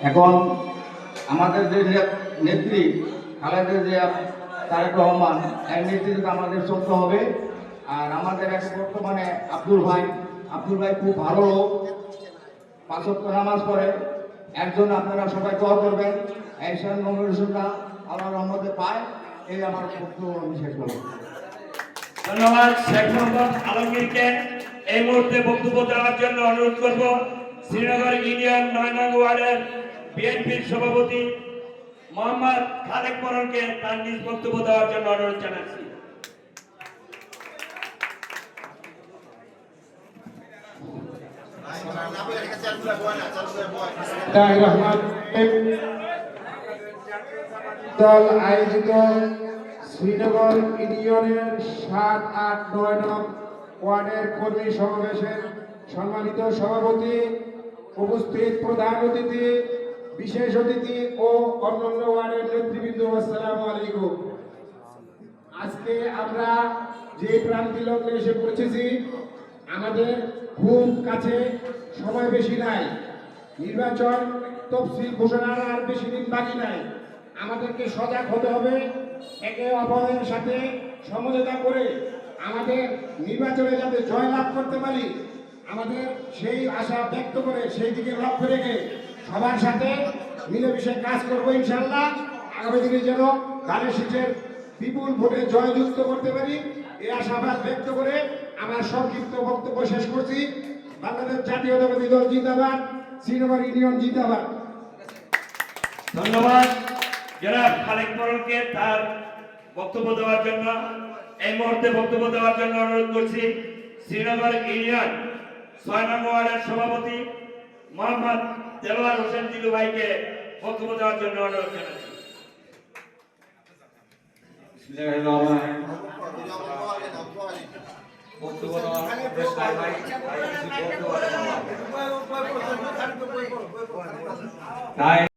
এখন আমাদের যে নেত্রী খালেদা জিয়া তারেক রহমান এর নেতৃত্বে আমাদের চলতে হবে। আর আমাদের এক বর্তমানে আব্দুল ভাই খুব ভালো লোক, 5 ওয়াক্ত নামাজ পড়ে। একজন আপনারা সবাই দোয়া করবেন এইসব নমিনেশনটা আল্লাহর রহমতে পায়। এই আমার বক্তব্য আমি শেষ করব। ধন্যবাদ শেখ মোহাম্মদ আলমগীরকে। এই মুহূর্তে বক্তব্য দেওয়ার জন্য অনুরোধ করব শ্রীনগর ইউনিয়ন 9 নং ওয়ার্ডের বিএনপির সভাপতি মোহাম্মদ খালেক পরলকে তার নিজ বক্তব্য দেওয়ার জন্য অনুরোধ জানাচ্ছি। দল আয়োজিত শ্রীনগর ইউনিয়নের 7, 8, 9 নং ওয়ার্ডের কর্মী সমাবেশের সম্মানিত সভাপতি, উপস্থিত প্রধান অতিথি, বিশেষ অতিথি ও অন্যান্য ওয়ার্ডের নেতৃবৃন্দ, আসসালামু আলাইকুম। আজকে আমরা যে প্রান্তি লগ্নে এসে পৌঁছেছি, আমাদের খুব কাছে, সময় বেশি নাই, নির্বাচন তফসিল ঘোষণার আর বেশি দিন বাকি নাই। আমাদেরকে সজাগ হতে হবে, একে অপরের সাথে সমঝোতা করে আমাদের নির্বাচনে যাতে জয়লাভ করতে পারি, আমাদের সেই আশা ব্যক্ত করে সেই দিকে লক্ষ্য রেখে সবার সাথে মিলেমিশে কাজ করবো ইনশাল্লাহ। আগামী দিনে যেন ধানের শীষের বিপুল ভোটে জয়যুক্ত করতে পারি, এই আশাবাদ ব্যক্ত করে আমার সংক্ষিপ্ত বক্তব্য শেষ করছি। বাংলাদেশ জাতীয়তাবাদী দল জিন্দাবাদ, শ্রীনগর ইউনিয়ন জিন্দাবাদ। ধন্যবাদ জনাব খালেক পরলকে তার বক্তব্য দেওয়ার জন্য। এই মুহূর্তে বক্তব্য দেওয়ার জন্য অনুরোধ করছি শ্রীনগর ইউনিয়ন 6 নং ওয়ার্ডের সভাপতি মোহাম্মদ দেলোয়ার হোসেন দিলু ভাইকে বক্তব্য দেওয়ার জন্য অনুরোধ জানাচ্ছি। তাই